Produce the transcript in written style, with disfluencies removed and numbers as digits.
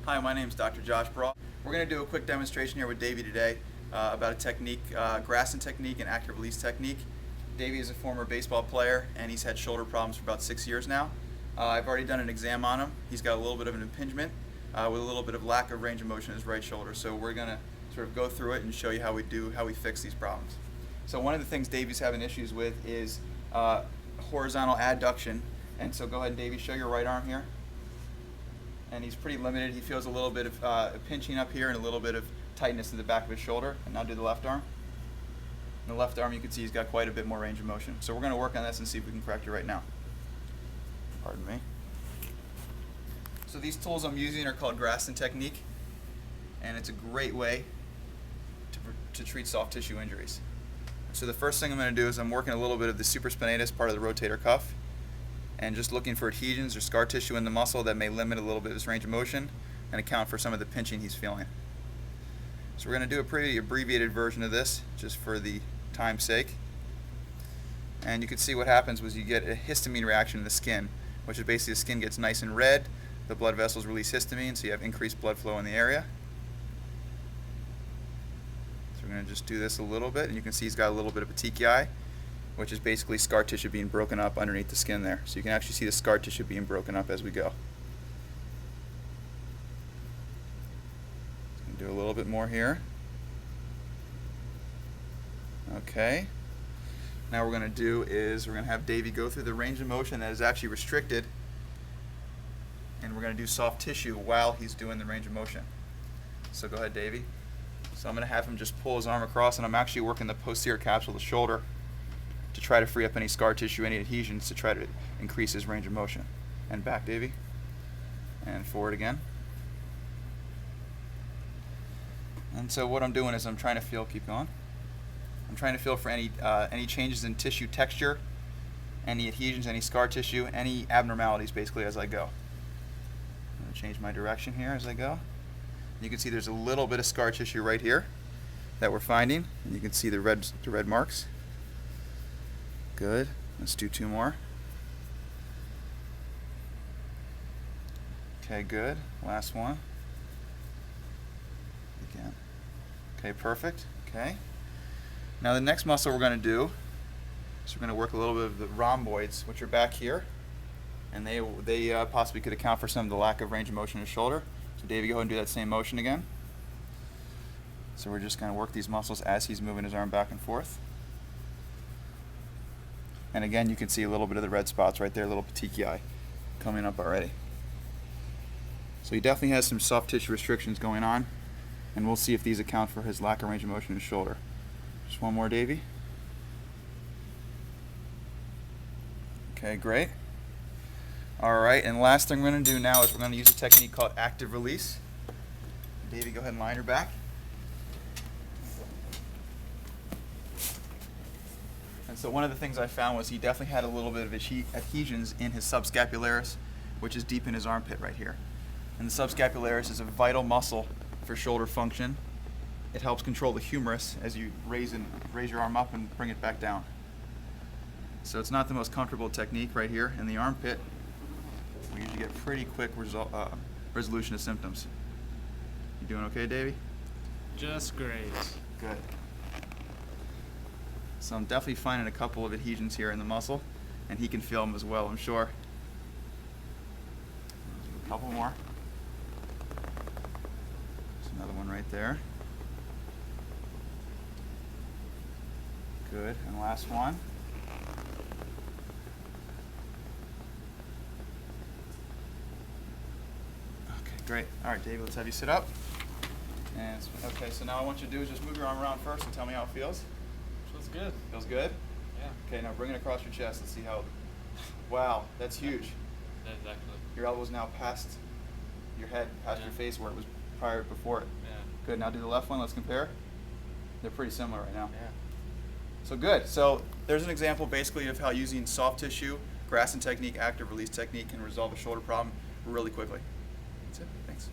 Hi, my name is Dr. Josh Brawl. We're going to do a quick demonstration here with Davey today about a technique, Graston technique and active release technique. Davey is a former baseball player and he's had shoulder problems for about 6 years now. I've already done an exam on him. He's got a little bit of an impingement with a little bit of lack of range of motion in his right shoulder. So we're going to sort of go through it and show you how we fix these problems. So one of the things Davey's having issues with is horizontal adduction. And so go ahead and Davey, show your right arm here. And he's pretty limited. He feels a little bit of pinching up here and a little bit of tightness in the back of his shoulder. And now do the left arm. In the left arm, you can see he's got quite a bit more range of motion. So we're going to work on this and see if we can correct it right now. Pardon me. So these tools I'm using are called Graston technique, and it's a great way to treat soft tissue injuries. So the first thing I'm going to do is I'm working a little bit of the supraspinatus part of the rotator cuff, and just looking for adhesions or scar tissue in the muscle that may limit a little bit of his range of motion and account for some of the pinching he's feeling. So we're going to do a pretty abbreviated version of this just for the time's sake. And you can see what happens was you get a histamine reaction in the skin, which is basically the skin gets nice and red, the blood vessels release histamine, so you have increased blood flow in the area. So we're going to just do this a little bit, and you can see he's got a little bit of petechiae, which is basically scar tissue being broken up underneath the skin there. So you can actually see the scar tissue being broken up as we go. Do a little bit more here. Okay. Now what we're going to do is we're going to have Davey go through the range of motion that is actually restricted, and we're going to do soft tissue while he's doing the range of motion. So go ahead, Davey. So I'm going to have him just pull his arm across, and I'm actually working the posterior capsule of the shoulder to try to free up any scar tissue, any adhesions, to try to increase his range of motion. And back, Davey. And forward again. And so what I'm doing is I'm trying to feel, keep going. I'm trying to feel for any changes in tissue texture, any adhesions, any scar tissue, any abnormalities basically as I go. I'm going to change my direction here as I go. You can see there's a little bit of scar tissue right here that we're finding, and you can see the red marks. Good. Let's do 2 more. Okay, good. Last one. Again. Okay, perfect. Okay. Now the next muscle we're going to do is we're going to work a little bit of the rhomboids, which are back here, and they possibly could account for some of the lack of range of motion in his shoulder. So Davey, go ahead and do that same motion again. So we're just going to work these muscles as he's moving his arm back and forth. And again, you can see a little bit of the red spots right there, little petechiae coming up already. So he definitely has some soft tissue restrictions going on, and we'll see if these account for his lack of range of motion in his shoulder. Just one more, Davey. Okay, great. All right, and last thing we're going to do now is we're going to use a technique called active release. Davey, go ahead and line your back. And so one of the things I found was he definitely had a little bit of adhesions in his subscapularis, which is deep in his armpit right here. And the subscapularis is a vital muscle for shoulder function. It helps control the humerus as you raise your arm up and bring it back down. So it's not the most comfortable technique right here in the armpit. We usually get pretty quick resolution of symptoms. You doing okay, Davey? Just great. Good. So I'm definitely finding a couple of adhesions here in the muscle, and he can feel them as well, I'm sure. A couple more. There's another one right there. Good, and last one. Okay, great. All right, David, let's have you sit up. And okay, so now what I want you to do is just move your arm around first and tell me how it feels. Feels good. Feels good? Yeah. Okay, now bring it across your chest. Let's see how. Wow, that's huge. That is actually. Your elbow's now past your head, past your face where it was before it. Yeah. Good, now do the left one. Let's compare. They're pretty similar right now. Yeah. So good. So there's an example basically of how using soft tissue, Graston technique, active release technique can resolve a shoulder problem really quickly. That's it. Thanks.